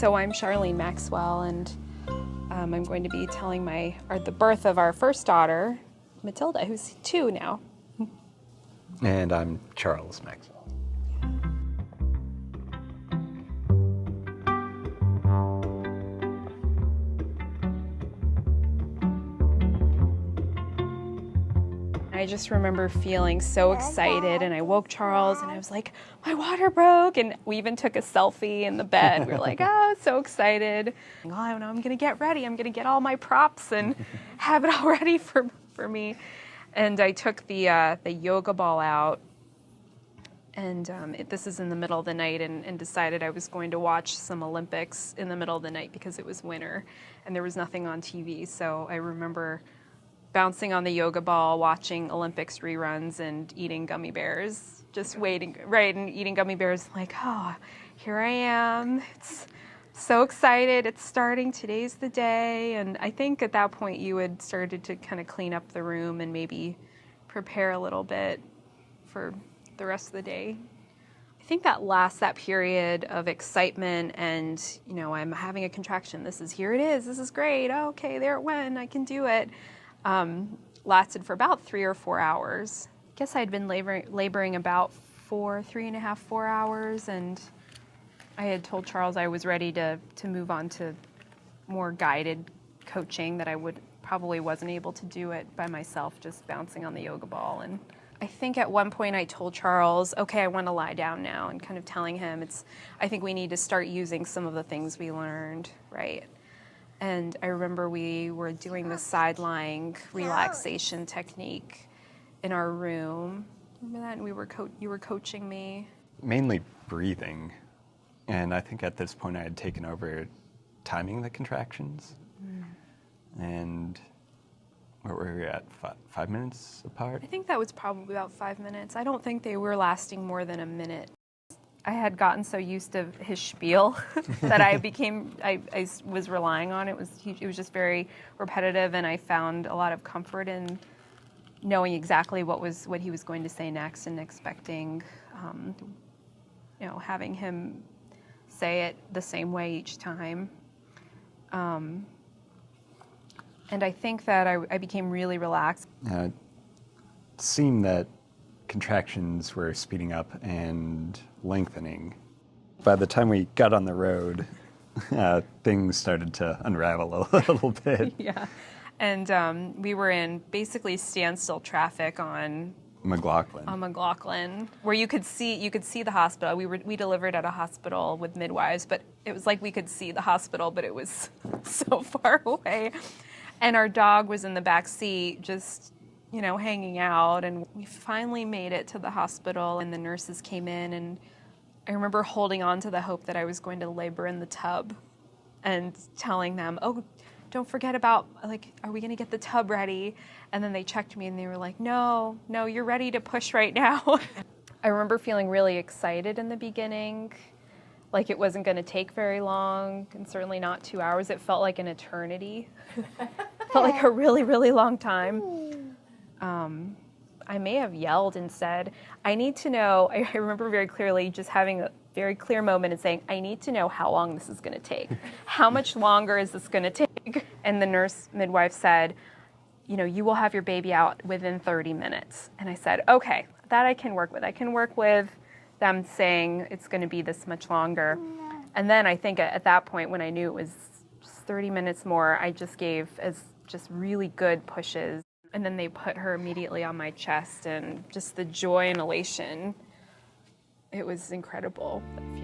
So I'm Charlene Maxwell, and I'm going to be telling the birth of our first daughter, Matilda, who's 2 now. And I'm Charles Maxwell. I just remember feeling so excited, and I woke Charles and I was like, my water broke, and we even took a selfie in the bed. We were like, oh, so excited. Oh, I'm gonna get ready. I'm gonna get all my props and have it all ready for me. And I took the yoga ball out, and this is in the middle of the night, and decided I was going to watch some Olympics in the middle of the night because it was winter and there was nothing on TV. So I remember bouncing on the yoga ball, watching Olympics reruns, and eating gummy bears, just waiting, right, and eating gummy bears, like, oh, here I am. It's so excited. It's starting. Today's the day. And I think at that point you had started to kind of clean up the room and maybe prepare a little bit for the rest of the day. I think that period of excitement and, I'm having a contraction. Here it is. This is great. Oh, okay, there it went. I can do it. Lasted for about 3 or 4 hours. I guess I'd been laboring about 3.5, 4 hours, and I had told Charles I was ready to move on to more guided coaching, that I probably wasn't able to do it by myself, just bouncing on the yoga ball. And I think at one point I told Charles, okay, I want to lie down now, and kind of telling him I think we need to start using some of the things we learned, right? And I remember we were doing the side-lying relaxation technique in our room. Remember that? And you were coaching me. Mainly breathing. And I think at this point I had taken over timing the contractions. And what were we at, 5 minutes apart? I think that was probably about 5 minutes. I don't think they were lasting more than a minute. I had gotten so used to his spiel that I was relying on. It was just very repetitive, and I found a lot of comfort in knowing exactly what he was going to say next, and expecting, having him say it the same way each time. And I think that I became really relaxed. It seemed that contractions were speeding up and lengthening. By the time we got on the road, things started to unravel a little bit. Yeah, and we were in basically standstill traffic on McCutcheon, where you could see the hospital. We delivered at a hospital with midwives, but it was like we could see the hospital, but it was so far away. And our dog was in the back seat, just hanging out, and we finally made it to the hospital, and the nurses came in, and I remember holding on to the hope that I was going to labor in the tub and telling them, oh, don't forget about, are we going to get the tub ready? And then they checked me and they were like, no, you're ready to push right now. I remember feeling really excited in the beginning, like it wasn't going to take very long, and certainly not 2 hours. It felt like an eternity. It felt like a really, really long time. I may have yelled and said, I need to know, I remember very clearly just having a very clear moment and saying, I need to know how long this is going to take. How much longer is this going to take? And the midwife said, you will have your baby out within 30 minutes. And I said, okay, that I can work with. I can work with them saying it's going to be this much longer. And then I think at that point, when I knew it was just 30 minutes more, I just gave just really good pushes. And then they put her immediately on my chest, and just the joy and elation, it was incredible, that feeling.